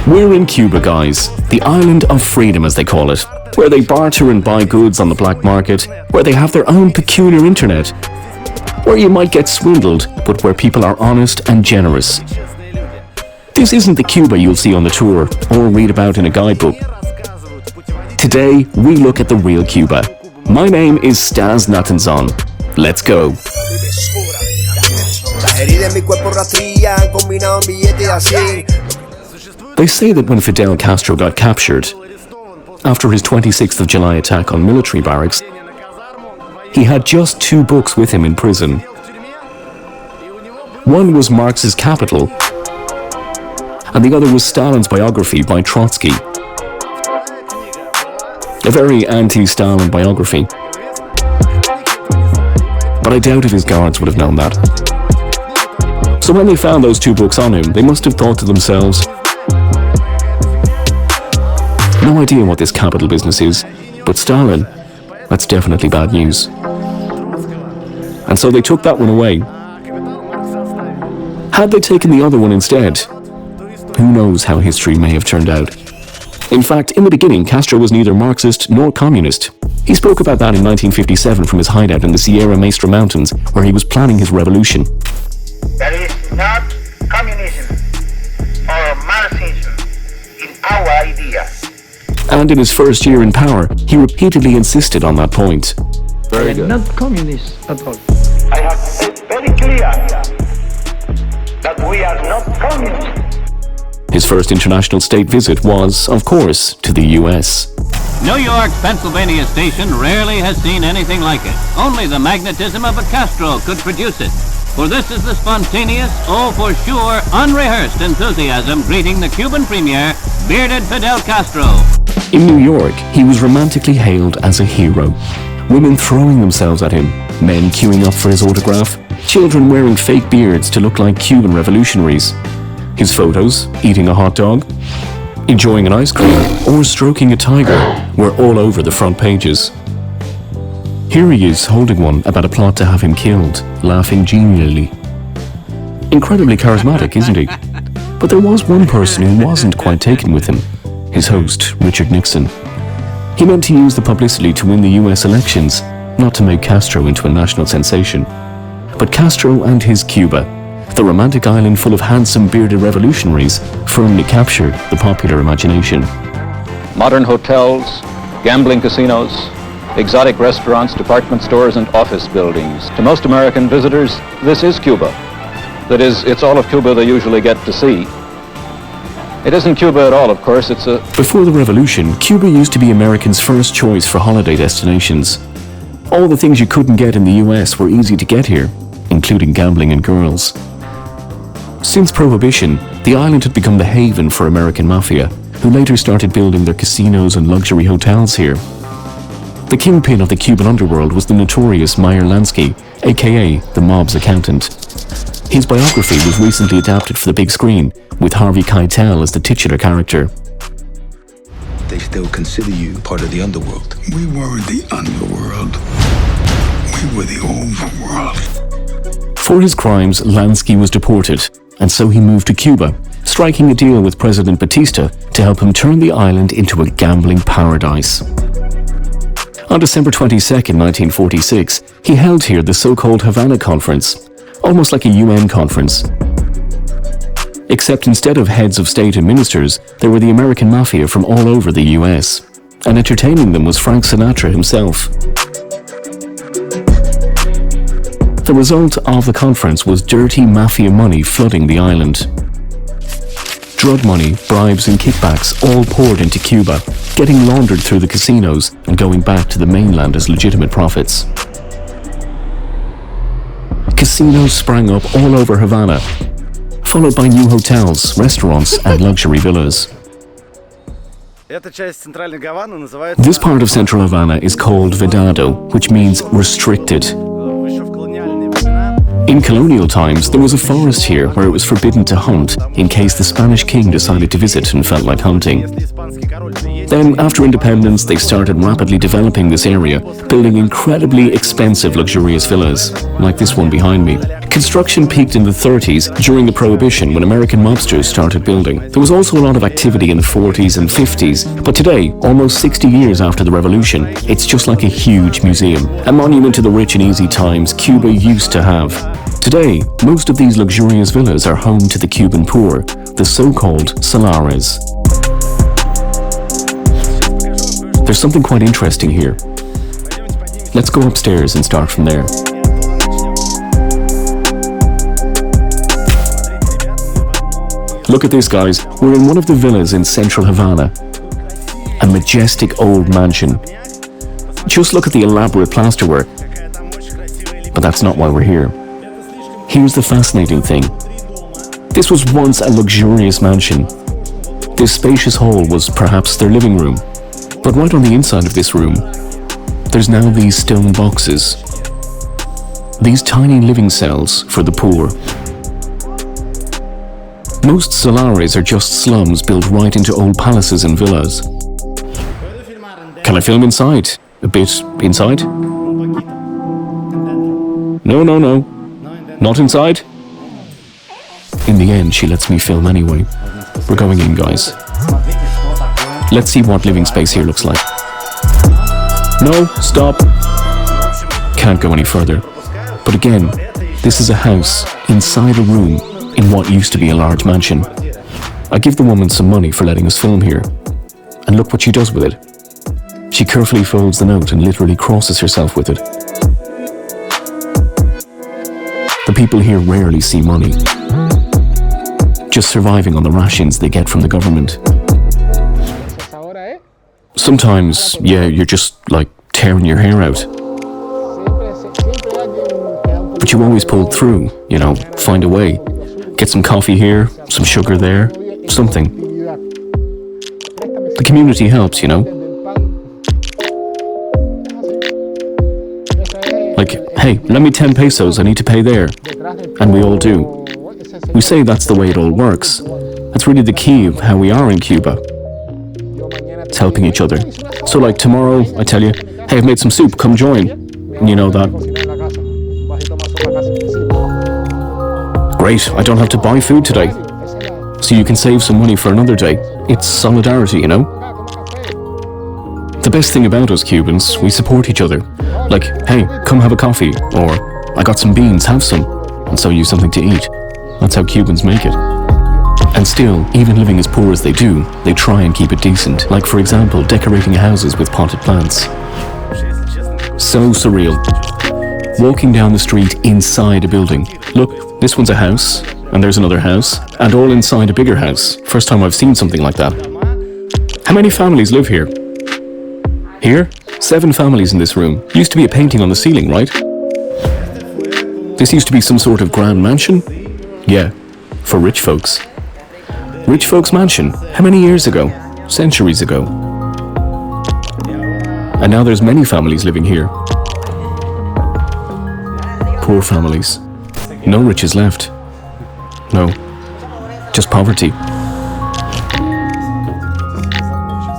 We're in Cuba, guys, the island of freedom as they call it, where they barter and buy goods on the black market, where they have their own peculiar internet, where you might get swindled, but where people are honest and generous. This isn't the Cuba you'll see on the tour or read about in a guidebook. Today, we look at the real Cuba. My name is Stas Natanzon. Let's go. They say that when Fidel Castro got captured, after his 26th of July attack on military barracks, he had just 2 books with him in prison. One was Marx's Capital, and the other was Stalin's biography by Trotsky. A very anti-Stalin biography. But I doubt if his guards would have known that. So when they found those 2 books on him, they must have thought to themselves, no idea what this capital business is, but Stalin, that's definitely bad news. And so they took that one away. Had they taken the other one instead, who knows how history may have turned out. In fact, in the beginning, Castro was neither Marxist nor communist. He spoke about that in 1957 from his hideout in the Sierra Maestra Mountains, where he was planning his revolution. There is not communism or Marxism in our idea. And in his first year in power, he repeatedly insisted on that point. Very good. Not communist at all. I have said very clear that we are not communists. His first international state visit was, of course, to the US. New York's Pennsylvania station rarely has seen anything like it. Only the magnetism of a Castro could produce it. For this is the spontaneous, oh for sure, unrehearsed enthusiasm greeting the Cuban premier, bearded Fidel Castro. In New York, he was romantically hailed as a hero. Women throwing themselves at him, men queuing up for his autograph, children wearing fake beards to look like Cuban revolutionaries. His photos, eating a hot dog, enjoying an ice cream, or stroking a tiger, were all over the front pages. Here he is holding one about a plot to have him killed, laughing genially. Incredibly charismatic, isn't he? But there was one person who wasn't quite taken with him, his host, Richard Nixon. He meant to use the publicity to win the US elections, not to make Castro into a national sensation. But Castro and his Cuba, the romantic island full of handsome bearded revolutionaries, firmly captured the popular imagination. Modern hotels, gambling casinos, exotic restaurants, department stores, and office buildings. To most American visitors, this is Cuba. That is, it's all of Cuba they usually get to see. It isn't Cuba at all, of course, it's a... Before the revolution, Cuba used to be Americans' first choice for holiday destinations. All the things you couldn't get in the US were easy to get here, including gambling and girls. Since Prohibition, the island had become the haven for American mafia, who later started building their casinos and luxury hotels here. The kingpin of the Cuban underworld was the notorious Meyer Lansky, aka the mob's accountant. His biography was recently adapted for the big screen, with Harvey Keitel as the titular character. They still consider you part of the underworld. We weren't the underworld. We were the overworld. For his crimes, Lansky was deported, and so he moved to Cuba, striking a deal with President Batista to help him turn the island into a gambling paradise. On December 22nd, 1946, he held here the so-called Havana Conference, almost like a UN conference. Except instead of heads of state and ministers, there were the American mafia from all over the US, and entertaining them was Frank Sinatra himself. The result of the conference was dirty mafia money flooding the island. Drug money, bribes and kickbacks all poured into Cuba, getting laundered through the casinos and going back to the mainland as legitimate profits. Casinos sprang up all over Havana, followed by new hotels, restaurants and luxury villas. This part of central Havana is called Vedado, which means restricted. In colonial times, there was a forest here where it was forbidden to hunt in case the Spanish king decided to visit and felt like hunting. Then, after independence, they started rapidly developing this area, building incredibly expensive, luxurious villas, like this one behind me. Construction peaked in the 30s during the Prohibition when American mobsters started building. There was also a lot of activity in the 40s and 50s, but today, almost 60 years after the revolution, it's just like a huge museum, a monument to the rich and easy times Cuba used to have. Today, most of these luxurious villas are home to the Cuban poor, the so-called salares. There's something quite interesting here. Let's go upstairs and start from there. Look at this, guys. We're in one of the villas in central Havana. A majestic old mansion. Just look at the elaborate plasterwork. But that's not why we're here. Here's the fascinating thing. This was once a luxurious mansion. This spacious hall was perhaps their living room. But right on the inside of this room, there's now these stone boxes. These tiny living cells for the poor. Most salares are just slums built right into old palaces and villas. Can I film inside? A bit inside? No. Not inside? In the end, she lets me film anyway. We're going in, guys. Let's see what living space here looks like. No, stop. Can't go any further. But again, this is a house inside a room in what used to be a large mansion. I give the woman some money for letting us film here. And look what she does with it. She carefully folds the note and literally crosses herself with it. The people here rarely see money. Just surviving on the rations they get from the government. Sometimes, yeah, you're just like tearing your hair out. But you always pulled through, you know, find a way. Get some coffee here, some sugar there, something. The community helps, you know. Like, hey, lend me 10 pesos, I need to pay there. And we all do. We say that's the way it all works. That's really the key of how we are in Cuba. It's helping each other. So like tomorrow, I tell you, hey, I've made some soup, come join. And you know that. Great, I don't have to buy food today. So you can save some money for another day. It's solidarity, you know? The best thing about us Cubans, we support each other. Like, hey, come have a coffee, or I got some beans, have some, and sell you something to eat. That's how Cubans make it. And still, even living as poor as they do, they try and keep it decent. Like, for example, decorating houses with potted plants. So surreal. Walking down the street inside a building. Look, this one's a house, and there's another house, and all inside a bigger house. First time I've seen something like that. How many families live here? Here? 7 families in this room. Used to be a painting on the ceiling, right? This used to be some sort of grand mansion? Yeah, for rich folks. Rich folks' mansion. How many years ago? Centuries ago. And now there's many families living here. Poor families. No riches left. No. Just poverty.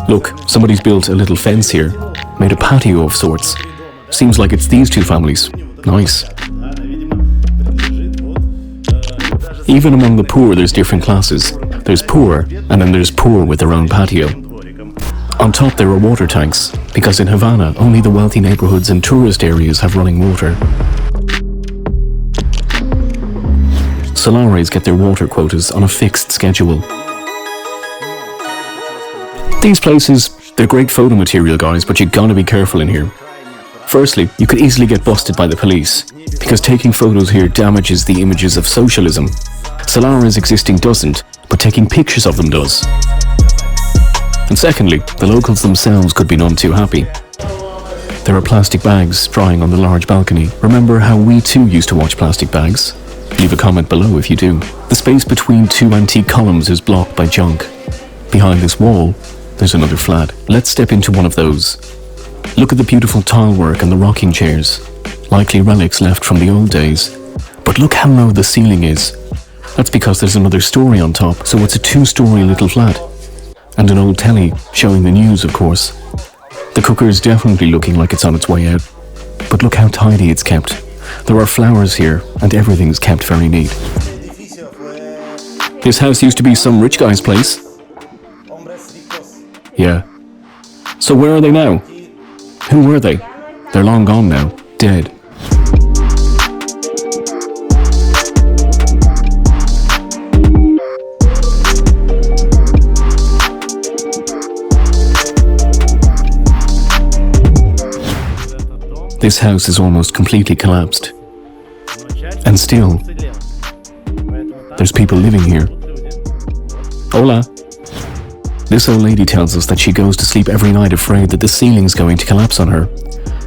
Look, somebody's built a little fence here. Made a patio of sorts. Seems like it's these 2 families. Nice. Even among the poor, there's different classes. There's poor, and then there's poor with their own patio. On top there are water tanks, because in Havana, only the wealthy neighborhoods and tourist areas have running water. Salares get their water quotas on a fixed schedule. These places, they're great photo material, guys, but you gotta be careful in here. Firstly, you could easily get busted by the police, because taking photos here damages the images of socialism. Salares existing doesn't, but taking pictures of them does. And secondly, the locals themselves could be none too happy. There are plastic bags drying on the large balcony. Remember how we too used to watch plastic bags? Leave a comment below if you do. The space between 2 antique columns is blocked by junk. Behind this wall, there's another flat. Let's step into one of those. Look at the beautiful tile work and the rocking chairs. Likely relics left from the old days. But look how low the ceiling is. That's because there's another story on top, so it's a 2-story little flat. and an old telly showing the news, of course. The cooker's definitely looking like it's on its way out. But look how tidy it's kept. There are flowers here, and everything's kept very neat. This house used to be some rich guy's place. Yeah. So where are they now? Who were they? They're long gone now. Dead. This house is almost completely collapsed. And still, there's people living here. Hola. This old lady tells us that she goes to sleep every night afraid that the ceiling's going to collapse on her.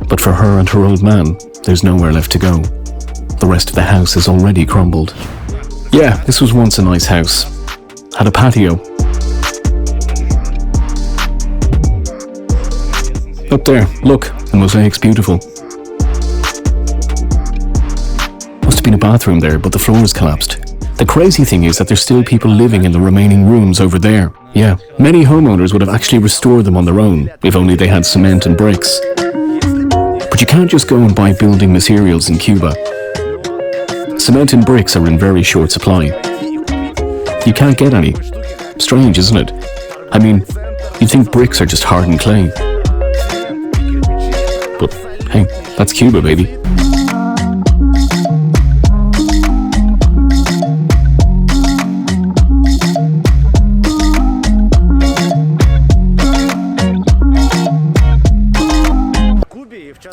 But for her and her old man, there's nowhere left to go. The rest of the house is already crumbled. Yeah, this was once a nice house. Had a patio. Up there, look, the mosaic's beautiful. Must have been a bathroom there, but the floor's collapsed. The crazy thing is that there's still people living in the remaining rooms over there. Yeah, many homeowners would have actually restored them on their own, if only they had cement and bricks. But you can't just go and buy building materials in Cuba. Cement and bricks are in very short supply. You can't get any. Strange, isn't it? I mean, you'd think bricks are just hardened clay. But hey, that's Cuba, baby.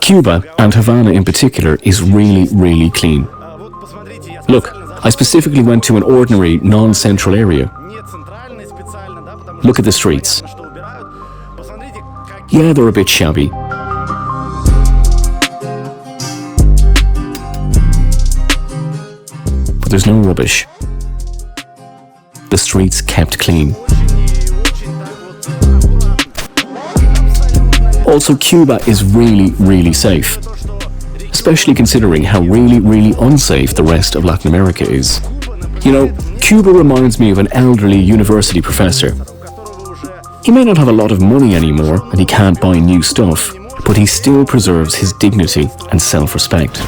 Cuba, and Havana in particular, is really, really clean. Look, I specifically went to an ordinary, non-central area. Look at the streets. Yeah, they're a bit shabby. But there's no rubbish. The streets kept clean. Also, Cuba is really, really safe. Especially considering how really, really unsafe the rest of Latin America is. You know, Cuba reminds me of an elderly university professor. He may not have a lot of money anymore and he can't buy new stuff, but he still preserves his dignity and self-respect.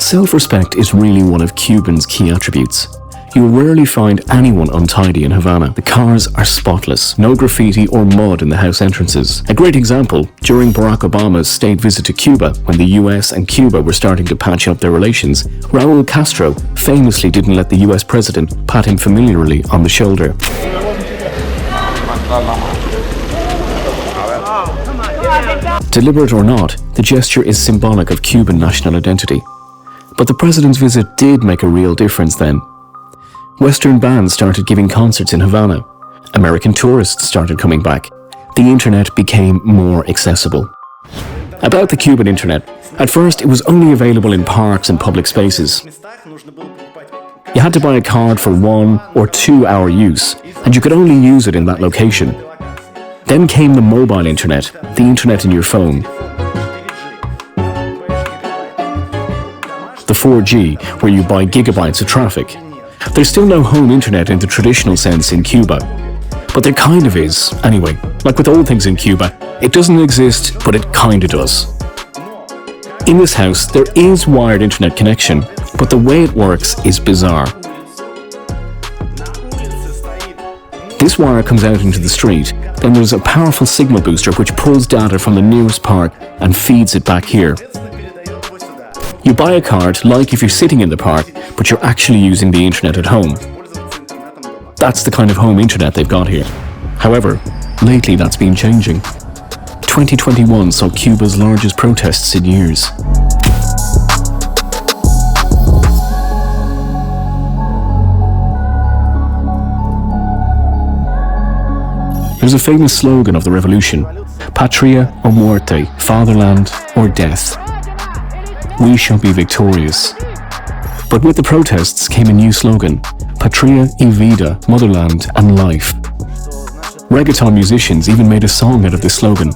Self-respect is really one of Cubans' key attributes. You'll rarely find anyone untidy in Havana. The cars are spotless, no graffiti or mud in the house entrances. A great example, during Barack Obama's state visit to Cuba, when the US and Cuba were starting to patch up their relations, Fidel Castro famously didn't let the US president pat him familiarly on the shoulder. Deliberate or not, the gesture is symbolic of Cuban national identity. But the president's visit did make a real difference then. Western bands started giving concerts in Havana. American tourists started coming back. The internet became more accessible. About the Cuban internet, at first it was only available in parks and public spaces. You had to buy a card for 1 or 2 hour use, and you could only use it in that location. Then came the mobile internet, the internet in your phone. The 4G, where you buy gigabytes of traffic. There's still no home internet in the traditional sense in Cuba. But there kind of is, anyway. Like with all things in Cuba, it doesn't exist, but it kinda does. In this house, there is wired internet connection, but the way it works is bizarre. This wire comes out into the street, then there's a powerful signal booster which pulls data from the nearest park and feeds it back here. You buy a card like if you're sitting in the park, but you're actually using the internet at home. That's the kind of home internet they've got here. However, lately that's been changing. 2021 saw Cuba's largest protests in years. There's a famous slogan of the revolution, Patria o muerte, fatherland or death. We shall be victorious. But with the protests came a new slogan, Patria y vida, motherland and life. Reggaeton musicians even made a song out of this slogan,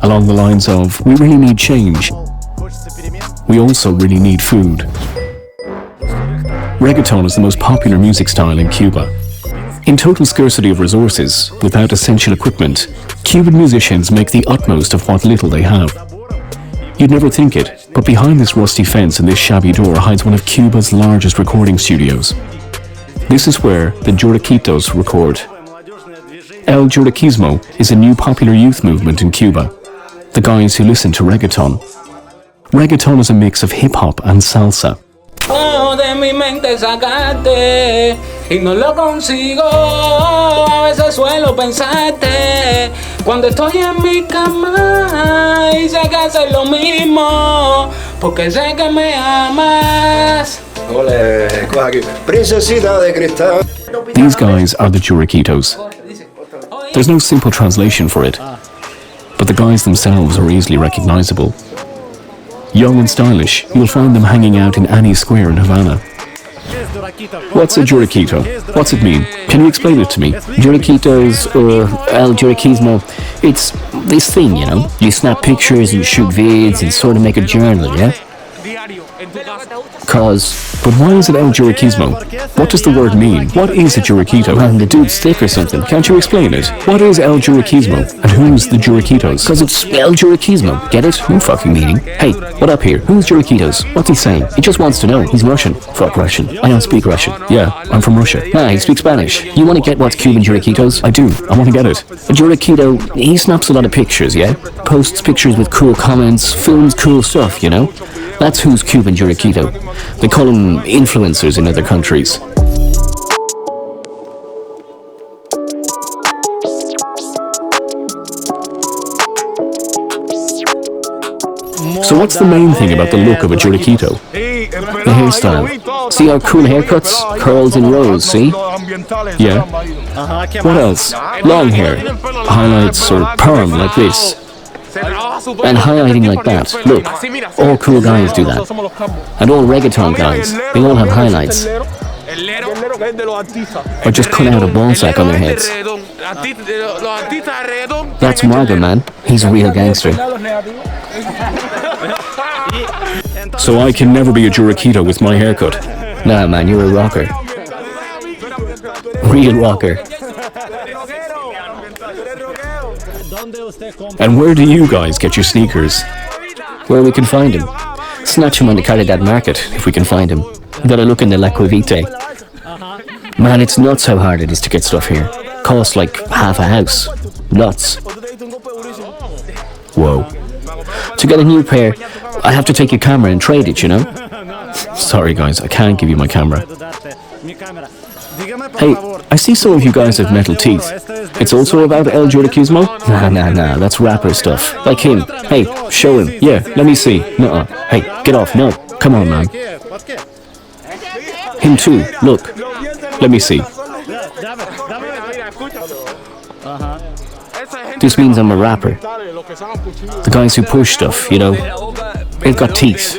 along the lines of, we really need change. We also really need food. Reggaeton is the most popular music style in Cuba. In total scarcity of resources, without essential equipment, Cuban musicians make the utmost of what little they have. You'd never think it, but behind this rusty fence and this shabby door hides one of Cuba's largest recording studios. This is where the Juriquitos record. El Juriquismo is a new popular youth movement in Cuba. The guys who listen to reggaeton. Reggaeton is a mix of hip-hop and salsa. De mi mente sacaste y no lo consigo. A veces suelo pensarte cuando estoy en mi cama y sé que haces lo mismo porque sé que me amas. Ole, coja aquí. Princesita de cristal. These guys are the Juriquitos. There's no simple translation for it, but the guys themselves are easily recognizable. Young and stylish, you'll find them hanging out in any square in Havana. What's a Juriquito? What's it mean? Can you explain it to me? Juriquitos, or El Juriquismo, it's this thing, you know? You snap pictures and shoot vids and sort of make a journal, yeah? But why is it El Juriquismo? What does the word mean? What is a Juriquito? Man, the dude's thick or something. Can't you explain it? What is El Juriquismo? And who's the Juriquitos? Because it's El Juriquismo. Get it? No fucking meaning. Hey, what up here? Who's Juriquitos? What's he saying? He just wants to know. He's Russian. Fuck Russian. I don't speak Russian. Yeah, I'm from Russia. Ah, he speaks Spanish. You want to get what's Cuban Juriquitos? I do. I want to get it. A Juriquito, he snaps a lot of pictures, yeah? Posts pictures with cool comments, films cool stuff, you know? That's who's Cuban Juriquito. They call them influencers in other countries. So what's the main thing about the look of a Juriquito? The hairstyle. See our cool haircuts? Curls in rows, see? Yeah. What else? Long hair. Highlights or perm like this. And highlighting like that. Look, all cool guys do that. And all reggaeton guys, they all have highlights. Or just cut out a ball sack on their heads. That's Marga, man. He's a real gangster. So I can never be a Juriquito with my haircut? Nah, man, you're a rocker. Real rocker. And where do you guys get your sneakers? Where we can find him. Snatch him on the Caridad market, if we can find him. Gotta look in the La Cuevite. Man, it's nuts how hard it is to get stuff here. Costs like half a house. Nuts. Whoa. To get a new pair, I have to take your camera and trade it, you know? Sorry guys, I can't give you my camera. Hey, I see some of you guys have metal teeth. It's also about El Juriquismo? Nah, that's rapper stuff. Like him. Hey, show him. Yeah, let me see. Nuh-uh. Hey, get off, no. Come on, man. Him too, look. Let me see. This means I'm a rapper. The guys who push stuff, you know? They've got teeth.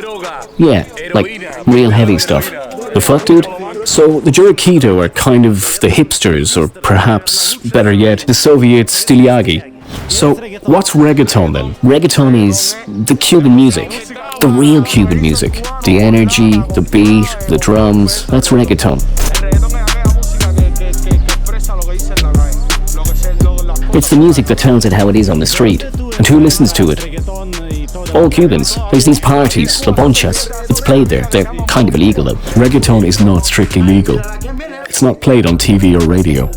Yeah, like real heavy stuff. The fuck, dude? So the Juriquito are kind of the hipsters, or perhaps, better yet, the Soviet Styliagi. So what's reggaeton then? Reggaeton is the Cuban music. The real Cuban music. The energy, the beat, the drums. That's reggaeton. It's the music that tells it how it is on the street. And who listens to it? All Cubans. There's these parties, La Bonchas. It's played there. They're kind of illegal though. Reggaeton is not strictly legal. It's not played on TV or radio.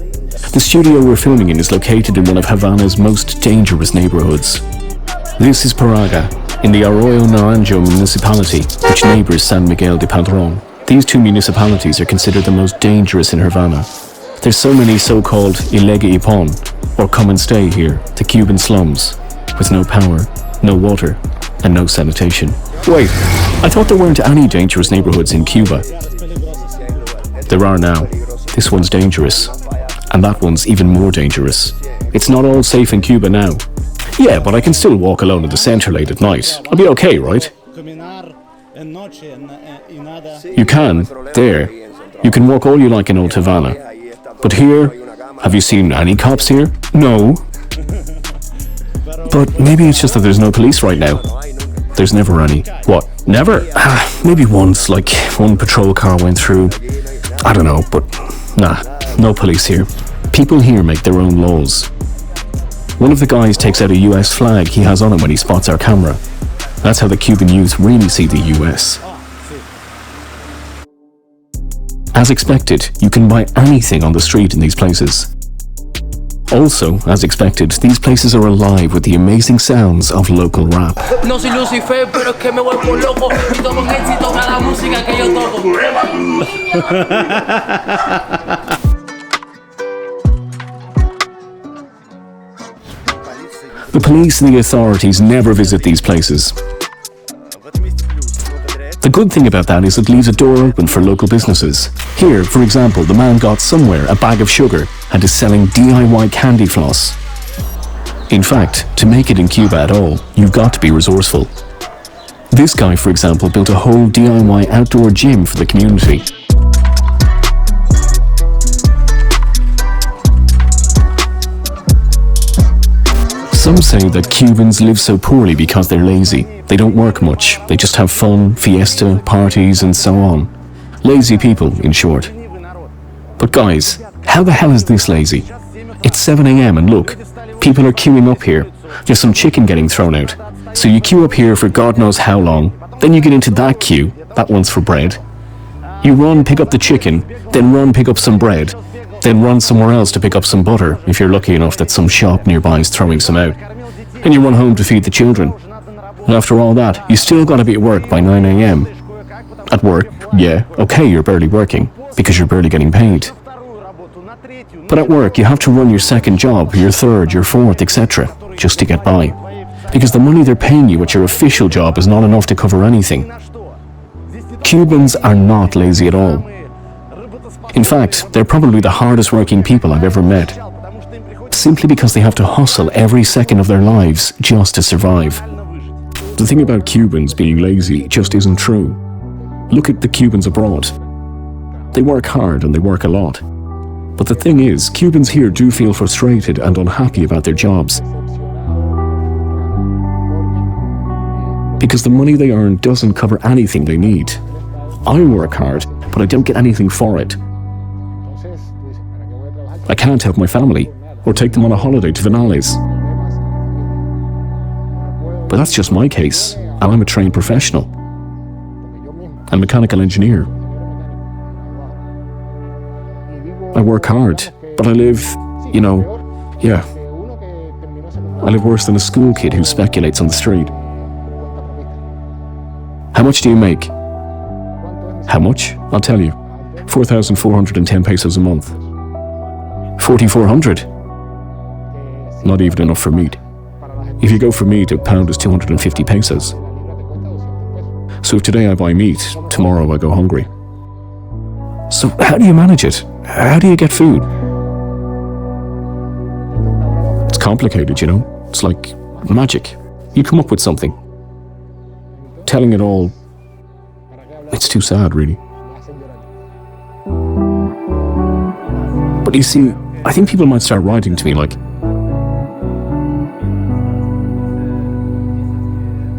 The studio we're filming in is located in one of Havana's most dangerous neighborhoods. This is Paraga, in the Arroyo Naranjo municipality, which neighbors San Miguel de Padron. These two municipalities are considered the most dangerous in Havana. There's so many so-called Ilega Ipon, or come and stay here, the Cuban slums, with no power, no water, and no sanitation. Wait, I thought there weren't any dangerous neighborhoods in Cuba. There are now. This one's dangerous. And that one's even more dangerous. It's not all safe in Cuba now. Yeah, but I can still walk alone in the center late at night. I'll be okay, right? You can, there. You can walk all you like in Old Havana. But here, have you seen any cops here? No. But maybe it's just that there's no police right now. There's never any. What? Never? Maybe once, like one patrol car went through. I don't know, but Nah, no police here. People here make their own laws. One of the guys takes out a US flag he has on him when he spots our camera. That's how the Cuban youth really see the US. As expected, you can buy anything on the street in these places. Also, as expected, these places are alive with the amazing sounds of local rap. No soy Lucifer, pero es que me vuelvo loco. Y todo un éxito a la música que yo toco. The police and the authorities never visit these places. The good thing about that is it leaves a door open for local businesses. Here, for example, the man got somewhere a bag of sugar and is selling DIY candy floss. In fact, to make it in Cuba at all, you've got to be resourceful. This guy, for example, built a whole DIY outdoor gym for the community. Some say that Cubans live so poorly because they're lazy. They don't work much. They just have fun, fiesta, parties, and so on. Lazy people, in short. But guys, how the hell is this lazy? It's 7 a.m. and look, people are queuing up here. There's some chicken getting thrown out. So you queue up here for God knows how long, then you get into that queue, that one's for bread. You run, pick up the chicken, then run, pick up some bread, then run somewhere else to pick up some butter if you're lucky enough that some shop nearby is throwing some out. And you run home to feed the children. And after all that, you still gotta be at work by 9 a.m. At work, yeah, okay, you're barely working, because you're barely getting paid. But at work, you have to run your second job, your third, your fourth, etc., just to get by. Because the money they're paying you at your official job is not enough to cover anything. Cubans are not lazy at all. In fact, they're probably the hardest working people I've ever met. Simply because they have to hustle every second of their lives just to survive. The thing about Cubans being lazy just isn't true. Look at the Cubans abroad. They work hard and they work a lot. But the thing is, Cubans here do feel frustrated and unhappy about their jobs. Because the money they earn doesn't cover anything they need. I work hard, but I don't get anything for it. I can't help my family, or take them on a holiday to Vinales. But that's just my case, and I'm a trained professional. I'm a mechanical engineer. I work hard, but I live, I live worse than a school kid who speculates on the street. How much do you make? How much? I'll tell you. 4,410 pesos a month. 4,400? Not even enough for meat. If you go for meat, a pound is 250 pesos. So if today I buy meat, tomorrow I go hungry. So how do you manage it? How do you get food? It's complicated, It's like magic. You come up with something. Telling it all, it's too sad, really. But you see, I think people might start writing to me like,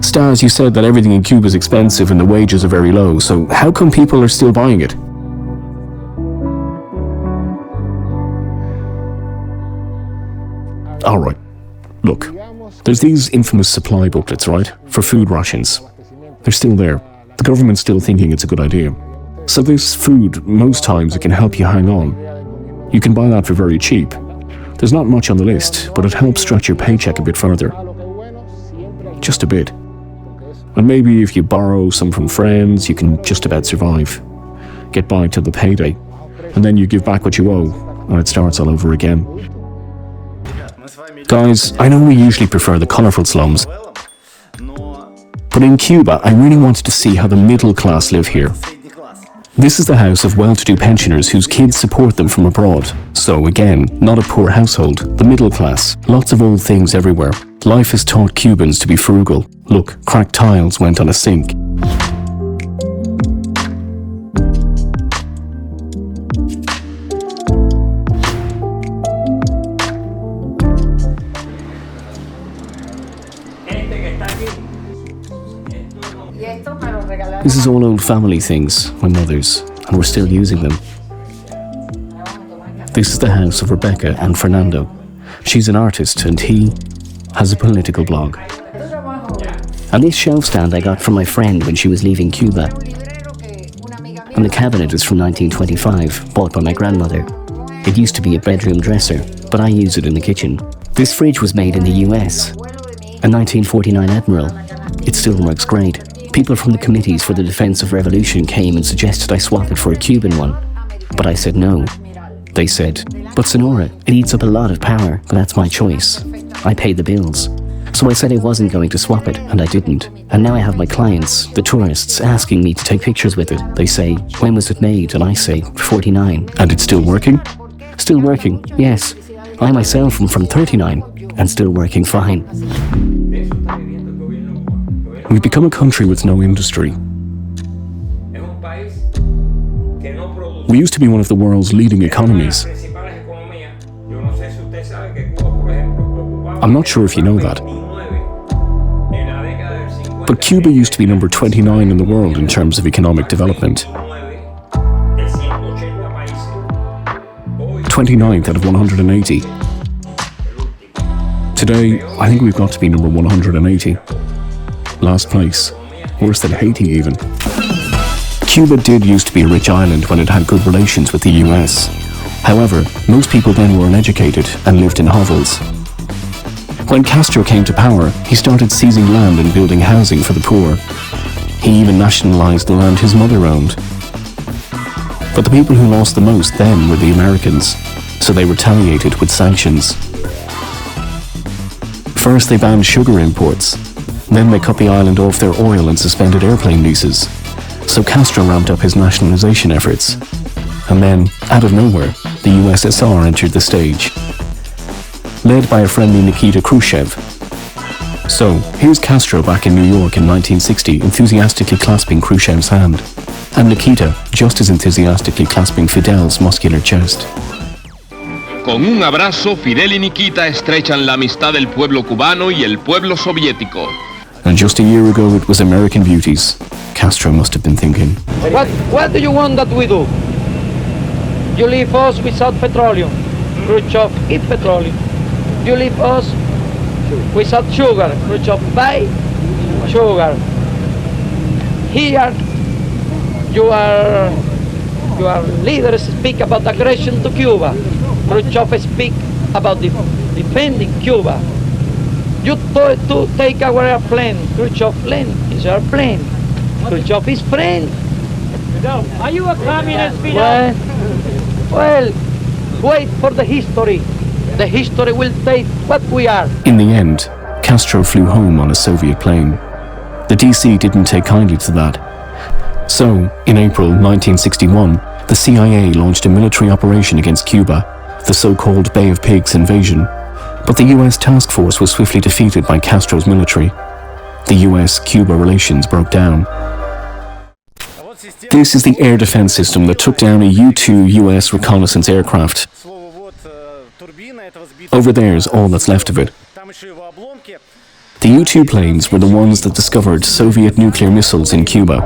Stas, you said that everything in Cuba is expensive and the wages are very low, so how come people are still buying it? Alright, look, there's these infamous supply booklets, right, for food rations. They're still there. The government's still thinking it's a good idea. So this food, most times it can help you hang on. You can buy that for very cheap. There's not much on the list, but it helps stretch your paycheck a bit further. Just a bit. And maybe if you borrow some from friends, you can just about survive. Get by till the payday. And then you give back what you owe, and it starts all over again. Guys, I know we usually prefer the colourful slums, but in Cuba, I really wanted to see how the middle class live here. This is the house of well-to-do pensioners whose kids support them from abroad. So again, not a poor household, the middle class, lots of old things everywhere. Life has taught Cubans to be frugal. Look, cracked tiles went on a sink. This is all old family things, my mother's, and we're still using them. This is the house of Rebecca and Fernando. She's an artist and he has a political blog. And this shelf stand I got from my friend when she was leaving Cuba. And the cabinet is from 1925, bought by my grandmother. It used to be a bedroom dresser, but I use it in the kitchen. This fridge was made in the US, a 1949 Admiral. It still works great. People from the Committees for the Defense of Revolution came and suggested I swap it for a Cuban one. But I said no. They said, but Sonora, it eats up a lot of power, but that's my choice. I pay the bills. So I said I wasn't going to swap it, and I didn't. And now I have my clients, the tourists, asking me to take pictures with it. They say, when was it made? And I say, 49. And it's still working? Still working, yes. I myself am from 39, and still working fine. We've become a country with no industry. We used to be one of the world's leading economies. I'm not sure if you know that. But Cuba used to be number 29 in the world in terms of economic development. 29th out of 180. Today, I think we've got to be number 180. Last place. Worse than Haiti even. Cuba did used to be a rich island when it had good relations with the US. However, most people then were uneducated and lived in hovels. When Castro came to power, he started seizing land and building housing for the poor. He even nationalized the land his mother owned. But the people who lost the most then were the Americans, so they retaliated with sanctions. First they banned sugar imports, then they cut the island off their oil and suspended airplane leases. So Castro ramped up his nationalization efforts. And then, out of nowhere, the USSR entered the stage, led by a friendly Nikita Khrushchev. So, here's Castro back in New York in 1960, enthusiastically clasping Khrushchev's hand, and Nikita just as enthusiastically clasping Fidel's muscular chest. Con un abrazo, Fidel y Nikita estrechan la amistad del pueblo cubano y el pueblo soviético. And just a year ago it was American beauties. Castro must have been thinking. What do you want that we do? You leave us without petroleum. Khrushchev eat petroleum. You leave us without sugar. Khrushchev buy sugar. Here, your leaders speak about aggression to Cuba. Khrushchev speak about defending Cuba. You to take our airplane. Khrushchev plane is our plane. Khrushchev is friend. Are you a communist, Fidel? Well, wait for the history. The history will take what we are. In the end, Castro flew home on a Soviet plane. The DC didn't take kindly to that. So, in April 1961, the CIA launched a military operation against Cuba, the so-called Bay of Pigs invasion. But the US task force was swiftly defeated by Castro's military. The US-Cuba relations broke down. This is the air defense system that took down a U-2 US reconnaissance aircraft. Over there is all that's left of it. The U-2 planes were the ones that discovered Soviet nuclear missiles in Cuba.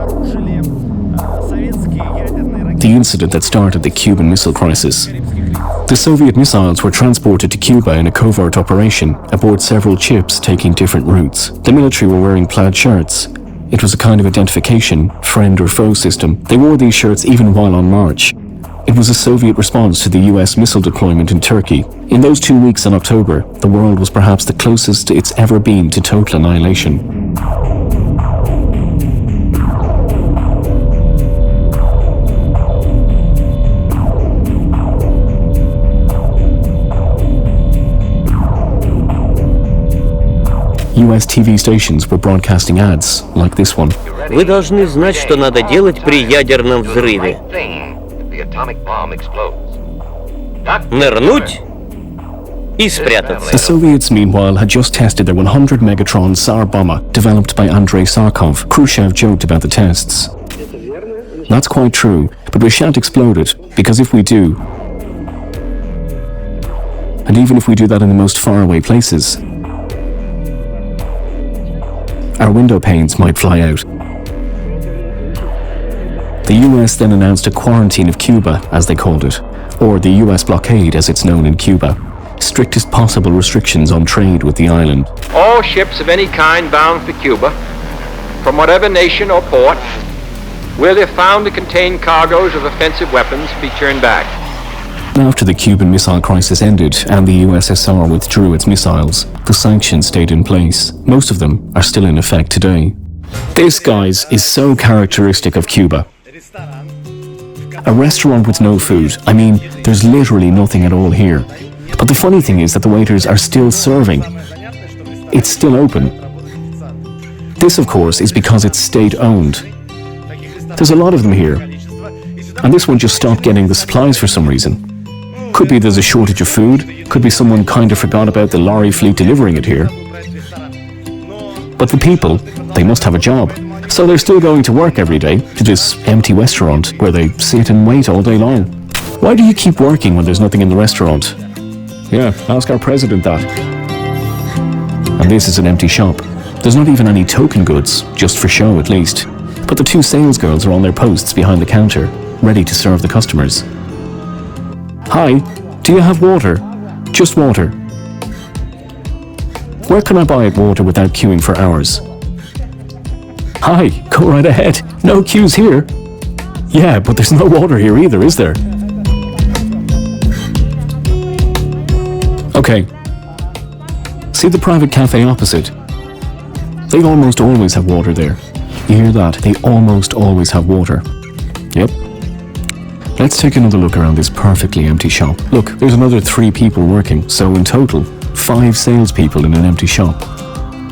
The incident that started the Cuban Missile Crisis. The Soviet missiles were transported to Cuba in a covert operation aboard several ships taking different routes. The military were wearing plaid shirts. It was a kind of identification, friend or foe system. They wore these shirts even while on march. It was a Soviet response to the US missile deployment in Turkey. In those 2 weeks in October, the world was perhaps the closest it's ever been to total annihilation. US TV stations were broadcasting ads like this one. Вы должны знать, что надо делать при ядерном взрыве. Нырнуть и спрятаться. The Soviets, meanwhile, had just tested their 100 megatron Tsar bomber developed by Andrei Sarkov. Khrushchev joked about the tests. That's quite true, but we shan't explode it, because if we do, and even if we do that in the most faraway places, our window panes might fly out. The US then announced a quarantine of Cuba, as they called it, or the US blockade as it's known in Cuba. Strictest possible restrictions on trade with the island. All ships of any kind bound for Cuba, from whatever nation or port, where they're found to contain cargoes of offensive weapons, be turned back. After the Cuban Missile Crisis ended and the USSR withdrew its missiles, the sanctions stayed in place. Most of them are still in effect today. This, guys, is so characteristic of Cuba. A restaurant with no food. I mean, there's literally nothing at all here. But the funny thing is that the waiters are still serving. It's still open. This, of course, is because it's state-owned. There's a lot of them here. And this one just stopped getting the supplies for some reason. Could be there's a shortage of food. Could be someone kind of forgot about the lorry fleet delivering it here. But the people, they must have a job. So they're still going to work every day to this empty restaurant where they sit and wait all day long. Why do you keep working when there's nothing in the restaurant? Yeah, ask our president that. And this is an empty shop. There's not even any token goods, just for show at least. But the two sales girls are on their posts behind the counter, ready to serve the customers. Hi, do you have water? Just water. Where can I buy water without queuing for hours? Hi, go right ahead. No queues here. Yeah, but there's no water here either, is there? Okay. See the private cafe opposite? They almost always have water there. You hear that? They almost always have water. Yep. Let's take another look around this perfectly empty shop. Look, there's another 3 people working, so in total, 5 salespeople in an empty shop.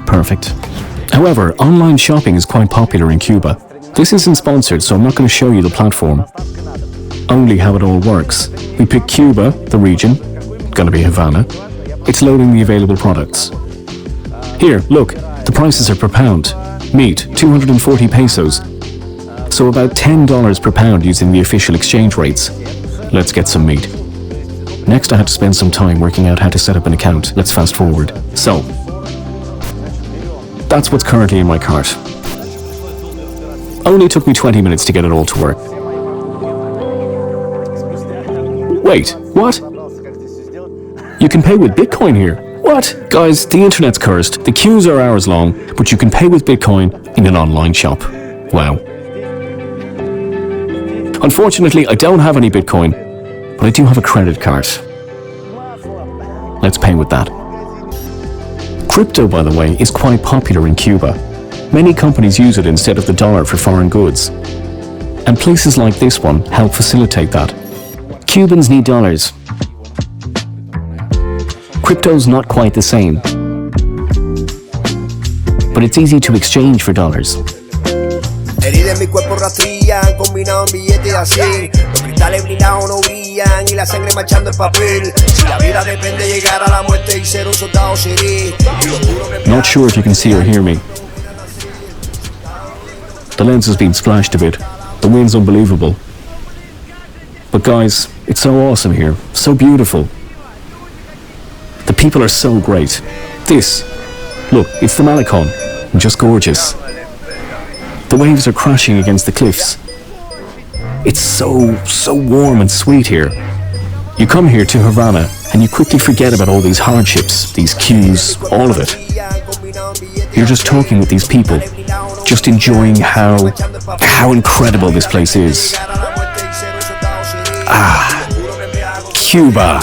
Perfect. However, online shopping is quite popular in Cuba. This isn't sponsored, so I'm not going to show you the platform. Only how it all works. We pick Cuba, the region, gonna be Havana. It's loading the available products. Here, look, the prices are per pound. Meat, 240 pesos. So about $10 per pound using the official exchange rates. Let's get some meat. Next I had to spend some time working out how to set up an account. Let's fast forward. So, that's what's currently in my cart. Only took me 20 minutes to get it all to work. Wait, what? You can pay with Bitcoin here. What? Guys, the internet's cursed. The queues are hours long, but you can pay with Bitcoin in an online shop. Wow. Unfortunately, I don't have any Bitcoin, but I do have a credit card. Let's pay with that. Crypto, by the way, is quite popular in Cuba. Many companies use it instead of the dollar for foreign goods. And places like this one help facilitate that. Cubans need dollars. Crypto's not quite the same. But it's easy to exchange for dollars. Heridas en mi cuerpo rastrillan, combinado en billetes de 100. Los cristales blindados no brillan y la sangre manchando el papel. Si la vida depende de llegar a la muerte y ser un soldado seré. Not sure if you can see or hear me. The lens has been splashed a bit. The wind's unbelievable. But guys, it's so awesome here. So beautiful. The people are so great. This, look, it's the Malecon. Just gorgeous. The waves are crashing against the cliffs. It's so warm and sweet here. You come here to Havana and you quickly forget about all these hardships, these queues, all of it. You're just talking with these people, just enjoying how incredible this place is. Ah, Cuba.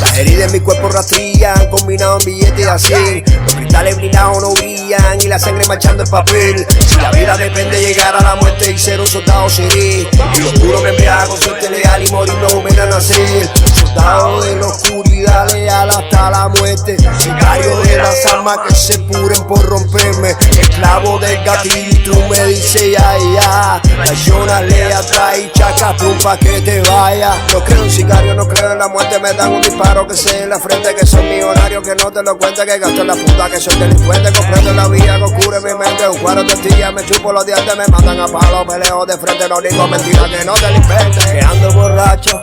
Las heridas en mi cuerpo rastrillan, combinado en billetes de 100. Los cristales blindados no brillan y la sangre manchando el papel. Si la vida depende de llegar a la muerte y ser un soldado seré. Y lo juro que embriago, suerte leal y morir no ven a nacer. Soldado de la oscuridad, leal hasta la muerte. Sicario de las almas que se puren por romperme. Esclavo del gatillo y tú me dices ya. Traicionale atrás y chaca pa' que te vaya. No creo en sicario, no creo en la muerte. Me dan un disparo que sé en la frente. Que soy millonario, que no te lo cuente. Que gasto en la puta, que soy delincuente. Comprendo la vida que ocurre en mi mente. Un cuadro de tortillas, me chupo los dientes. Me matan a palo, peleo de frente. No digo mentira, que no te lo inventes. Que ando borracho,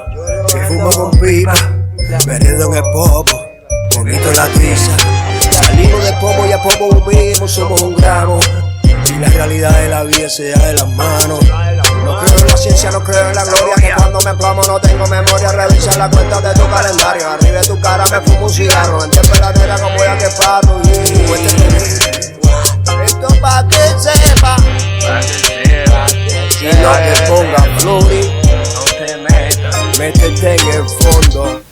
que fumo con pipa. Me rindo en el popo, bonito la tiza. Salimos de popo y a poco volvimos, somos un gramo. Y la realidad de la vida se da de las manos. No creo en la ciencia, no creo en la gloria. Que cuando me plomo no tengo memoria. Revisa la cuenta de tu calendario. Arriba de tu cara me fumo un cigarro. En temperatura como ya que paro. Esto pa' que sepa. Y no te pongas flori. No te metas. Métete en el fondo.